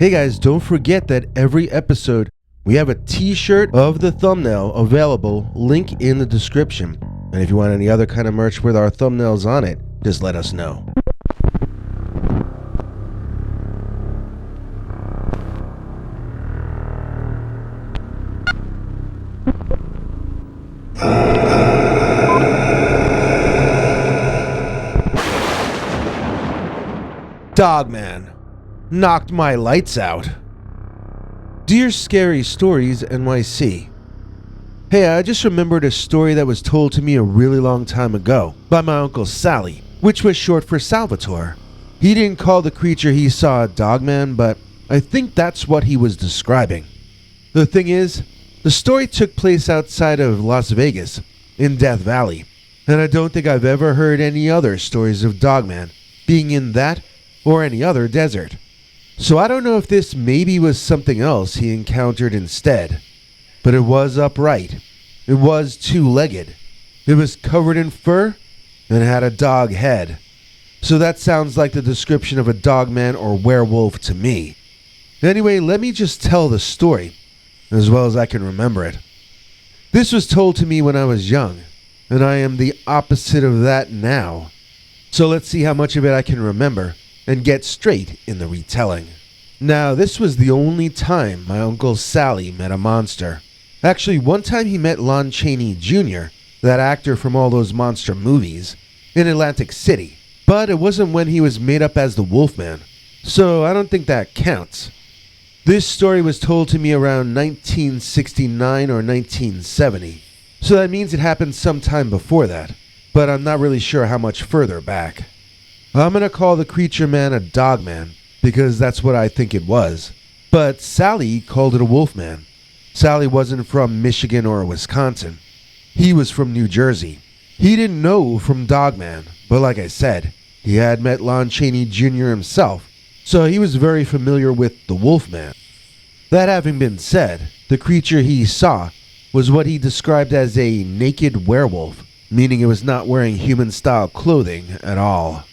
Hey guys, don't forget that every episode we have a t-shirt of the thumbnail available, link in the description. And if you want any other kind of merch with our thumbnails on it, just let us know. Dogman knocked my lights out. Dear Scary Stories NYC. Hey, I just remembered a story that was told to me a really long time ago by my Uncle Sally, which was short for Salvatore. He didn't call the creature he saw a Dogman, but I think that's what he was describing. The thing is, the story took place outside of Las Vegas, in Death Valley, and I don't think I've ever heard any other stories of Dogman being in that or any other desert. So I don't know if this maybe was something else he encountered instead. But it was upright. It was two-legged. It was covered in fur and had a dog head. So that sounds like the description of a dogman or werewolf to me. Anyway, let me just tell the story, as well as I can remember it. This was told to me when I was young, and I am the opposite of that now. So let's see how much of it I can remember and get straight in the retelling. Now, this was the only time my Uncle Sally met a monster. Actually, one time he met Lon Chaney Jr., that actor from all those monster movies, in Atlantic City. But it wasn't when he was made up as the Wolfman, so I don't think that counts. This story was told to me around 1969 or 1970, so that means it happened sometime before that, but I'm not really sure how much further back. I'm gonna call the creature man a Dogman, because that's what I think it was. But Sally called it a Wolfman. Sally wasn't from Michigan or Wisconsin. He was from New Jersey. He didn't know from Dogman, but like I said, he had met Lon Chaney Jr. himself, so he was very familiar with the Wolfman. That having been said, the creature he saw was what he described as a naked werewolf, meaning it was not wearing human-style clothing at all.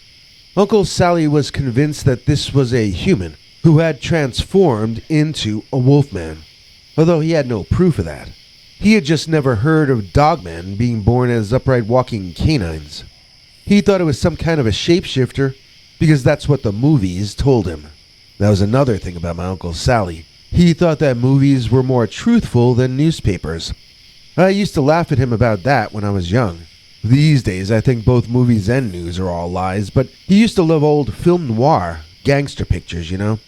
Uncle Sally was convinced that this was a human who had transformed into a wolfman, although he had no proof of that. He had just never heard of dogmen being born as upright walking canines. He thought it was some kind of a shapeshifter because that's what the movies told him. That was another thing about my Uncle Sally. He thought that movies were more truthful than newspapers. I used to laugh at him about that when I was young. These days, I think both movies and news are all lies, but he used to love old film noir, gangster pictures, you know?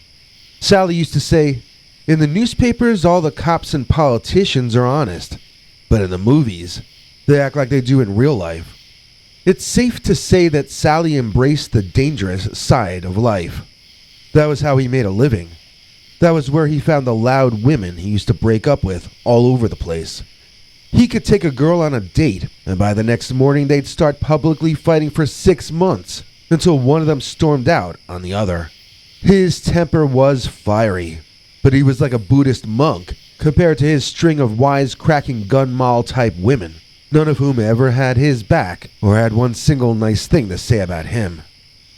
Sally used to say, in the newspapers, all the cops and politicians are honest, but in the movies, they act like they do in real life. It's safe to say that Sally embraced the dangerous side of life. That was how he made a living. That was where he found the loud women he used to break up with all over the place. He could take a girl on a date, and by the next morning they'd start publicly fighting for 6 months, until one of them stormed out on the other. His temper was fiery, but he was like a Buddhist monk compared to his string of wise-cracking gun-moll-type women, none of whom ever had his back or had one single nice thing to say about him.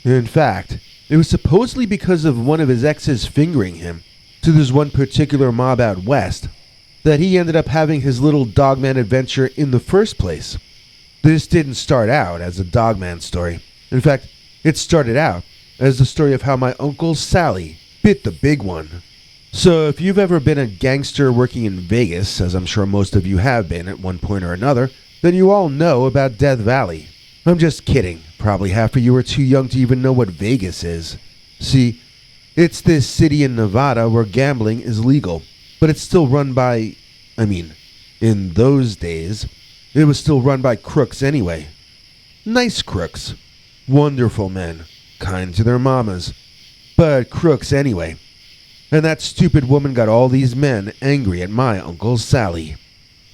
In fact, it was supposedly because of one of his exes fingering him to this one particular mob out west that he ended up having his little Dogman adventure in the first place. This didn't start out as a Dogman story. In fact, it started out as the story of how my Uncle Sally bit the big one. So if you've ever been a gangster working in Vegas, as I'm sure most of you have been at one point or another, then you all know about Death Valley. I'm just kidding. Probably half of you are too young to even know what Vegas is. See, it's this city in Nevada where gambling is legal. But it's still run by, in those days, it was still run by crooks anyway. Nice crooks. Wonderful men. Kind to their mamas. But crooks anyway. And that stupid woman got all these men angry at my Uncle Sally.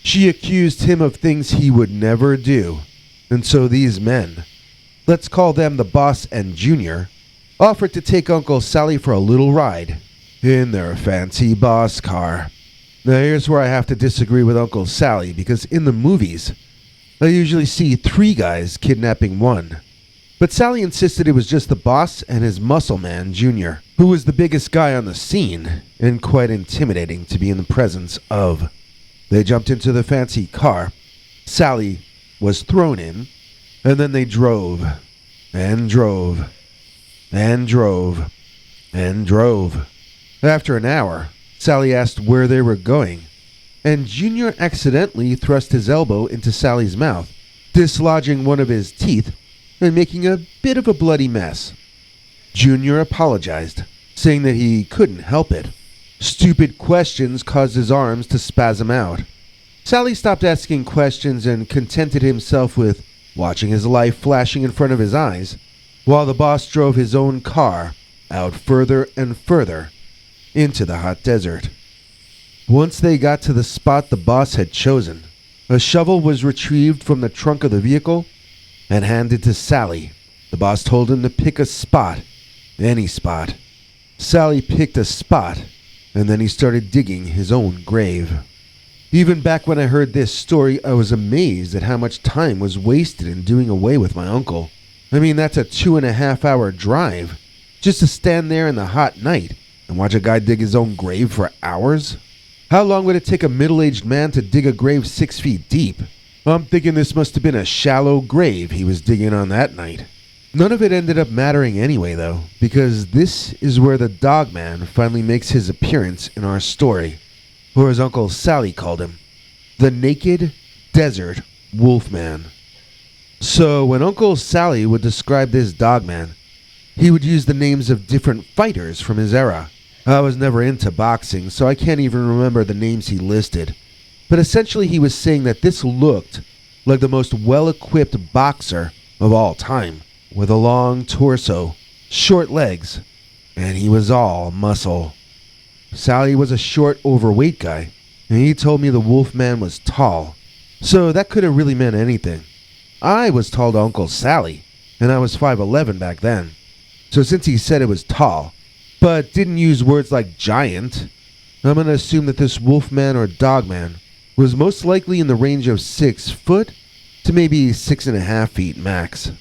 She accused him of things he would never do. And so these men, let's call them the boss and Junior, offered to take Uncle Sally for a little ride in their fancy boss car. Now here's where I have to disagree with Uncle Sally, because in the movies, I usually see 3 guys kidnapping one. But Sally insisted it was just the boss and his muscle man, Junior, who was the biggest guy on the scene and quite intimidating to be in the presence of. They jumped into the fancy car. Sally was thrown in, and then they drove and drove and drove and drove. After an hour, Sally asked where they were going, and Junior accidentally thrust his elbow into Sally's mouth, dislodging one of his teeth and making a bit of a bloody mess. Junior apologized, saying that he couldn't help it. Stupid questions caused his arms to spasm out. Sally stopped asking questions and contented himself with watching his life flashing in front of his eyes, while the boss drove his own car out further and further into the hot desert. Once they got to the spot the boss had chosen, a shovel was retrieved from the trunk of the vehicle and handed to Sally. The boss told him to pick a spot, any spot. Sally picked a spot, and then he started digging his own grave. Even back when I heard this story, I was amazed at how much time was wasted in doing away with my uncle. I mean, that's a 2.5-hour drive, just to stand there in the hot night and watch a guy dig his own grave for hours? How long would it take a middle-aged man to dig a grave 6 feet deep? I'm thinking this must have been a shallow grave he was digging on that night. None of it ended up mattering anyway, though, because this is where the Dogman finally makes his appearance in our story, or as Uncle Sally called him, the Naked Desert Wolfman. So when Uncle Sally would describe this Dogman, he would use the names of different fighters from his era. I was never into boxing, so I can't even remember the names he listed. But essentially he was saying that this looked like the most well-equipped boxer of all time, with a long torso, short legs, and he was all muscle. Sally was a short, overweight guy, and he told me the Wolfman was tall, so that could have really meant anything. I was tall to Uncle Sally, and I was 5'11" back then. So since he said it was tall, but didn't use words like giant, I'm going to assume that this Wolfman or Dogman was most likely in the range of 6 foot to maybe 6.5 feet max.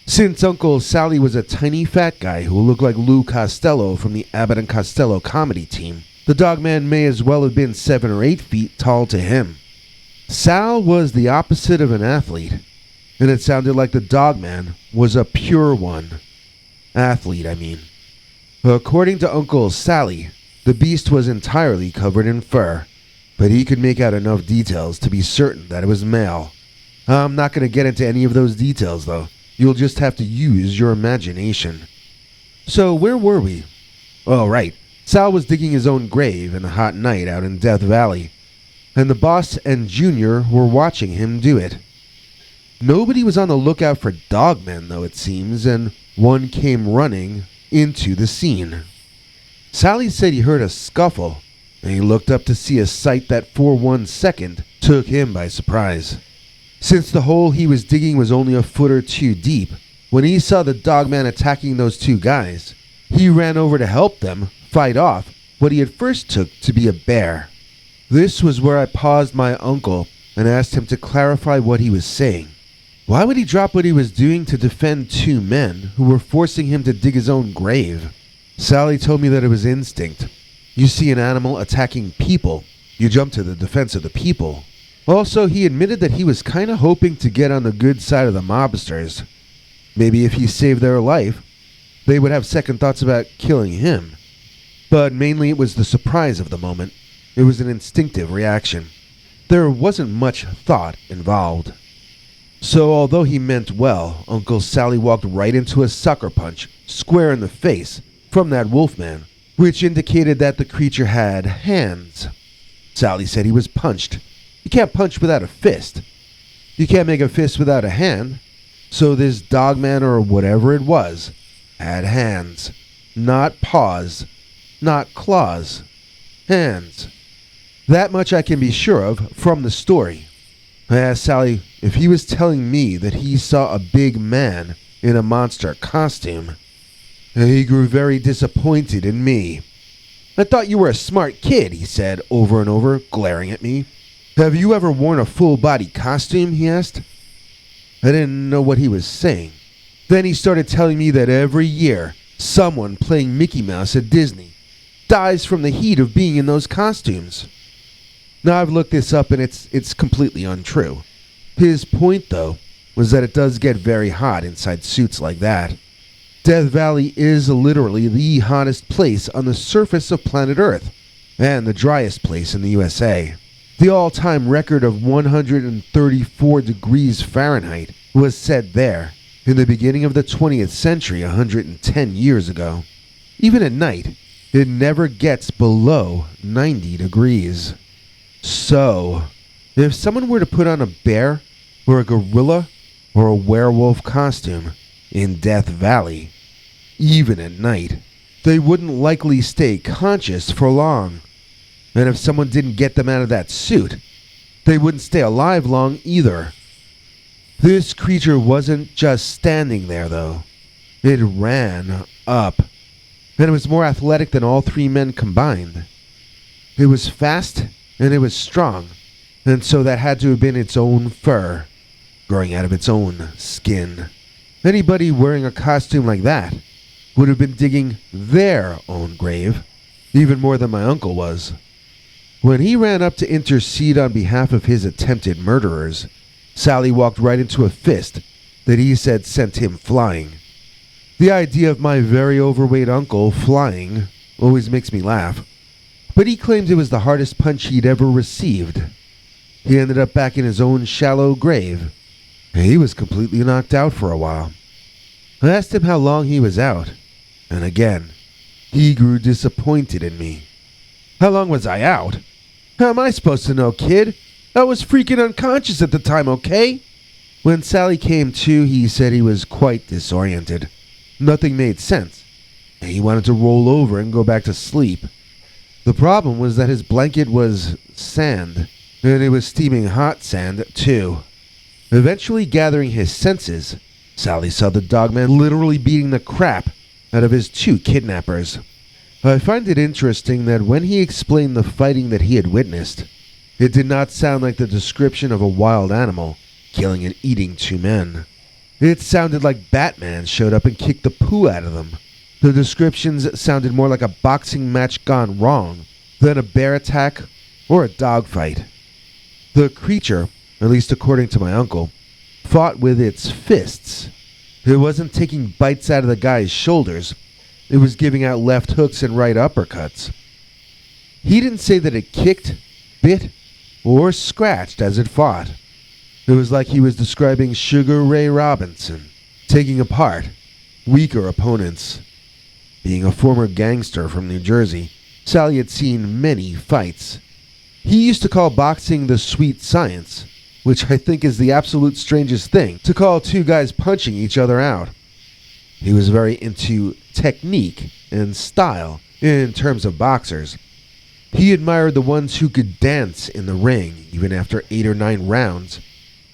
Since Uncle Sally was a tiny fat guy who looked like Lou Costello from the Abbott and Costello comedy team, the Dogman may as well have been 7 or 8 feet tall to him. Sal was the opposite of an athlete, and it sounded like the Dogman was a pure one. Athlete, I mean. According to Uncle Sally, the beast was entirely covered in fur, but he could make out enough details to be certain that it was male. I'm not going to get into any of those details, though. You'll just have to use your imagination. So where were we? Oh, right. Sal was digging his own grave in a hot night out in Death Valley, and the boss and Junior were watching him do it. Nobody was on the lookout for dogmen, though, it seems, and one came running into the scene. Sally said he heard a scuffle, and he looked up to see a sight that for 1 second took him by surprise. Since the hole he was digging was only a foot or two deep, when he saw the Dogman attacking those two guys, he ran over to help them fight off what he at first took to be a bear. This was where I paused my uncle and asked him to clarify what he was saying. Why would he drop what he was doing to defend two men who were forcing him to dig his own grave? Sally told me that it was instinct. You see an animal attacking people, you jump to the defense of the people. Also, he admitted that he was kind of hoping to get on the good side of the mobsters. Maybe if he saved their life, they would have second thoughts about killing him. But mainly it was the surprise of the moment. It was an instinctive reaction. There wasn't much thought involved. So although he meant well, Uncle Sally walked right into a sucker punch, square in the face, from that Wolfman, which indicated that the creature had hands. Sally said he was punched. You can't punch without a fist. You can't make a fist without a hand. So this Dogman or whatever it was had hands. Not paws. Not claws. Hands. That much I can be sure of from the story. I asked Sally if he was telling me that he saw a big man in a monster costume. And he grew very disappointed in me. I thought you were a smart kid, he said over and over, glaring at me. Have you ever worn a full-body costume, he asked. I didn't know what he was saying. Then he started telling me that every year Someone playing Mickey Mouse at Disney dies from the heat of being in those costumes. Now, I've looked this up and it's completely untrue. His point, though, was that it does get very hot inside suits like that. Death Valley is literally the hottest place on the surface of planet Earth, and the driest place in the USA. The all-time record of 134 degrees Fahrenheit was set there in the beginning of the 20th century 110 years ago. Even at night, it never gets below 90 degrees. So, if someone were to put on a bear, or a gorilla, or a werewolf costume in Death Valley, even at night, they wouldn't likely stay conscious for long. And if someone didn't get them out of that suit, they wouldn't stay alive long either. This creature wasn't just standing there, though. It ran up, and it was more athletic than all three men combined. It was fast, and it was strong, and so that had to have been its own fur, growing out of its own skin. Anybody wearing a costume like that would have been digging their own grave, even more than my uncle was. When he ran up to intercede on behalf of his attempted murderers, Sally walked right into a fist that he said sent him flying. The idea of my very overweight uncle flying always makes me laugh, but he claimed it was the hardest punch he'd ever received. He ended up back in his own shallow grave, and he was completely knocked out for a while. I asked him how long he was out, and again, he grew disappointed in me. How long was I out? How am I supposed to know, kid? I was freaking unconscious at the time, okay? When Sally came to, he said he was quite disoriented. Nothing made sense. He wanted to roll over and go back to sleep. The problem was that his blanket was sand, and it was steaming hot sand, too. Eventually gathering his senses, Sally saw the dogman literally beating the crap out of his two kidnappers. I find it interesting that when he explained the fighting that he had witnessed, it did not sound like the description of a wild animal killing and eating two men. It sounded like Batman showed up and kicked the poo out of them. The descriptions sounded more like a boxing match gone wrong than a bear attack or a dogfight. The creature, at least according to my uncle, fought with its fists. It wasn't taking bites out of the guy's shoulders. It was giving out left hooks and right uppercuts. He didn't say that it kicked, bit, or scratched as it fought. It was like he was describing Sugar Ray Robinson, taking apart weaker opponents. Being a former gangster from New Jersey, Sally had seen many fights. He used to call boxing the sweet science, which I think is the absolute strangest thing to call two guys punching each other out. He was very into technique and style in terms of boxers. He admired the ones who could dance in the ring even after 8 or 9 rounds,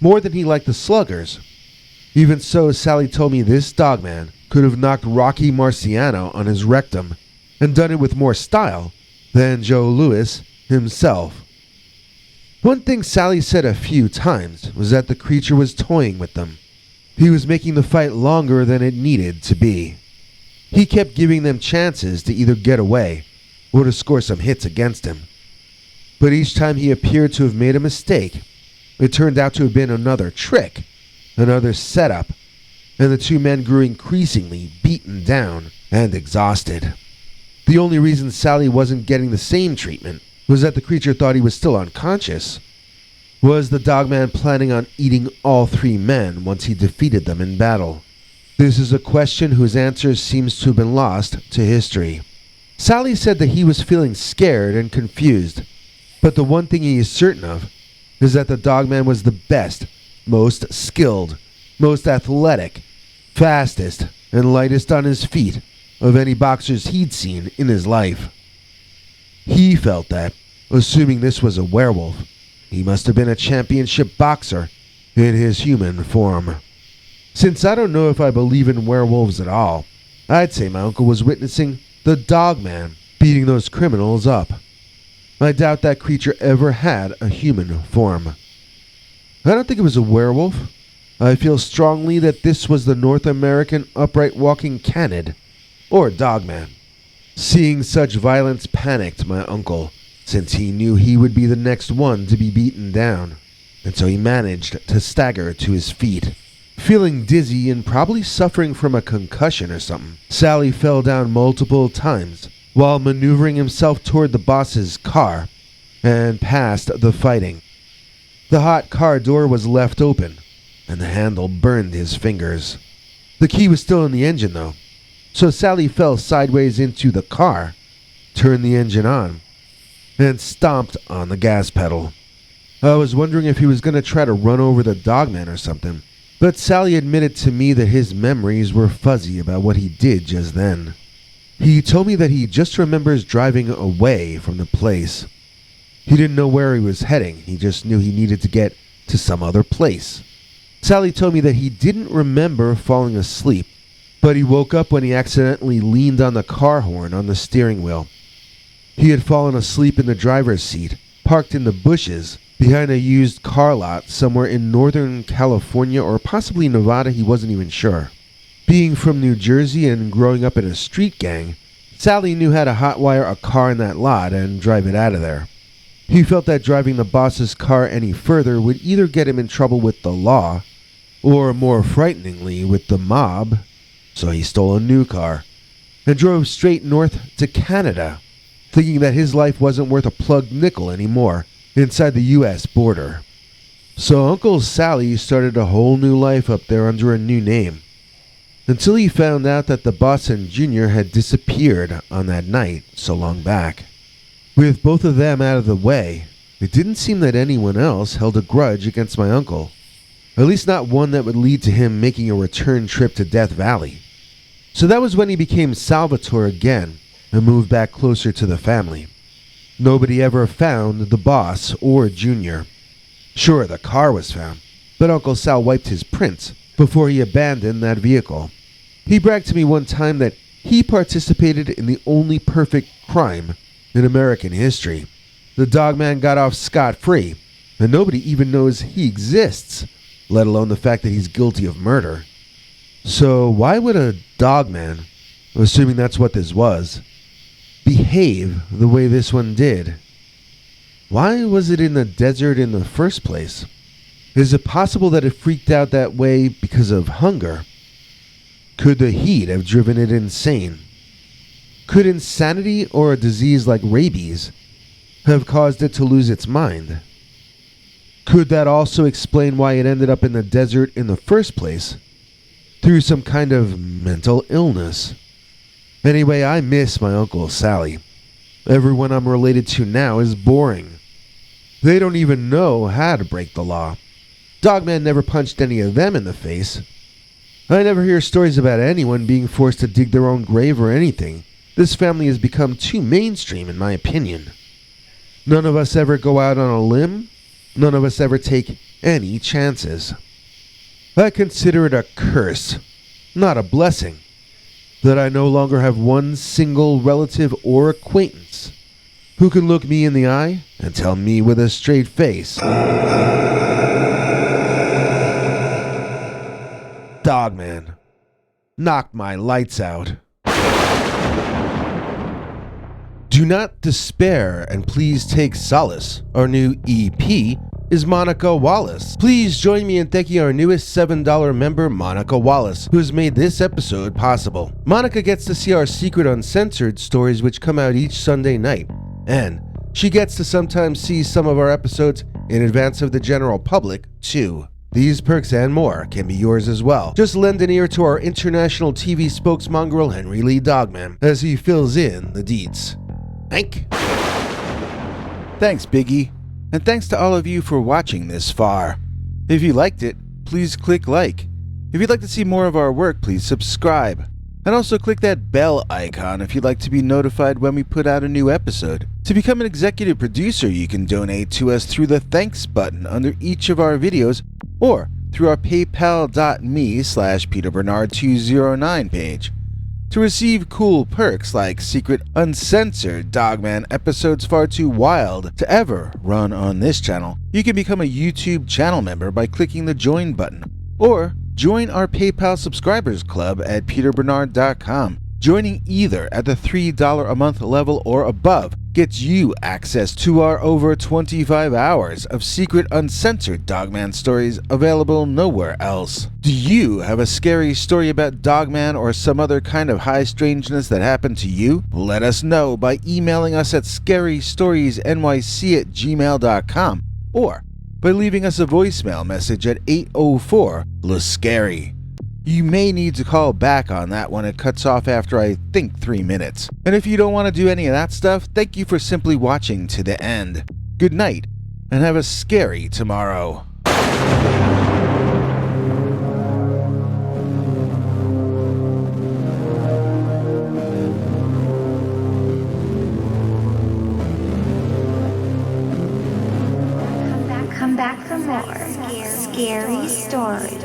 more than he liked the sluggers. Even so, Sally told me this dogman could have knocked Rocky Marciano on his rectum and done it with more style than Joe Louis himself. One thing Sally said a few times was that the creature was toying with them. He was making the fight longer than it needed to be. He kept giving them chances to either get away or to score some hits against him. But each time he appeared to have made a mistake, it turned out to have been another trick, another setup, and the two men grew increasingly beaten down and exhausted. The only reason Sally wasn't getting the same treatment was that the creature thought he was still unconscious. Was the dogman planning on eating all 3 men once he defeated them in battle? This is a question whose answer seems to have been lost to history. Sally said that he was feeling scared and confused, but the one thing he is certain of is that the dogman was the best, most skilled, most athletic, fastest, and lightest on his feet of any boxers he'd seen in his life. He felt that, assuming this was a werewolf, he must have been a championship boxer in his human form. Since I don't know if I believe in werewolves at all, I'd say my uncle was witnessing the dogman beating those criminals up. I doubt that creature ever had a human form. I don't think it was a werewolf. I feel strongly that this was the North American upright walking canid. or Dogman. Seeing such violence panicked my uncle, since he knew he would be the next one to be beaten down, and so he managed to stagger to his feet. Feeling dizzy and probably suffering from a concussion or something, Sally fell down multiple times while maneuvering himself toward the boss's car and past the fighting. The hot car door was left open, and the handle burned his fingers. The key was still in the engine though, so Sally fell sideways into the car, turned the engine on, and stomped on the gas pedal. I was wondering if he was going to try to run over the Dogman or something, but Sally admitted to me that his memories were fuzzy about what he did just then. He told me that he just remembers driving away from the place. He didn't know where he was heading, he just knew he needed to get to some other place. Sally told me that he didn't remember falling asleep, but he woke up when he accidentally leaned on the car horn on the steering wheel. He had fallen asleep in the driver's seat, parked in the bushes, behind a used car lot somewhere in Northern California or possibly Nevada, he wasn't even sure. Being from New Jersey and growing up in a street gang, Sally knew how to hotwire a car in that lot and drive it out of there. He felt that driving the boss's car any further would either get him in trouble with the law, or more frighteningly, with the mob, so he stole a new car and drove straight north to Canada, thinking that his life wasn't worth a plugged nickel anymore inside the U.S. border. So Uncle Sally started a whole new life up there under a new name, until he found out that the boss and Junior had disappeared on that night so long back. With both of them out of the way, it didn't seem that anyone else held a grudge against my uncle, at least not one that would lead to him making a return trip to Death Valley. So that was when he became Salvatore again and moved back closer to the family. Nobody ever found the boss or Junior. Sure, the car was found, but Uncle Sal wiped his prints before he abandoned that vehicle. He bragged to me one time that he participated in the only perfect crime in American history. The Dogman got off scot-free, and nobody even knows he exists, let alone the fact that he's guilty of murder. So why would a Dogman, assuming that's what this was, behave the way this one did? Why was it in the desert in the first place? Is it possible that it freaked out that way because of hunger? Could the heat have driven it insane? Could insanity or a disease like rabies have caused it to lose its mind? Could that also explain why it ended up in the desert in the first place, through some kind of mental illness? Anyway, I miss my Uncle Sally. Everyone I'm related to now is boring. They don't even know how to break the law. Dogman never punched any of them in the face. I never hear stories about anyone being forced to dig their own grave or anything. This family has become too mainstream, in my opinion. None of us ever go out on a limb. None of us ever take any chances. I consider it a curse, not a blessing, that I no longer have one single relative or acquaintance who can look me in the eye and tell me with a straight face, Dogman knocked my lights out. Do not despair and please take solace. Our new EP is Monica Wallace. Please join me in thanking our newest $7 member, Monica Wallace, who has made this episode possible. Monica gets to see our secret uncensored stories which come out each Sunday night, and she gets to sometimes see some of our episodes in advance of the general public, too. These perks and more can be yours as well. Just lend an ear to our international TV spokesmongrel Henry Lee Dogman as he fills in the deets. Thanks, Biggie. And thanks to all of you for watching this far. If you liked it, please click like. If you'd like to see more of our work, please subscribe. And also click that bell icon if you'd like to be notified when we put out a new episode. To become an executive producer, you can donate to us through the thanks button under each of our videos or through our paypal.me/PeterBernard209 page. To receive cool perks like secret uncensored Dogman episodes far too wild to ever run on this channel, you can become a YouTube channel member by clicking the join button, or join our PayPal subscribers club at peterbernard.com. Joining either at the $3 a month level or above gets you access to our over 25 hours of secret uncensored Dogman stories available nowhere else. Do you have a scary story about Dogman or some other kind of high strangeness that happened to you? Let us know by emailing us at scarystoriesnyc@gmail.com or by leaving us a voicemail message at 804-LA-SCARY. You may need to call back on that when it cuts off after I think 3 minutes. And if you don't want to do any of that stuff, thank you for simply watching to the end. Good night, and have a scary tomorrow. Come back for more scary stories.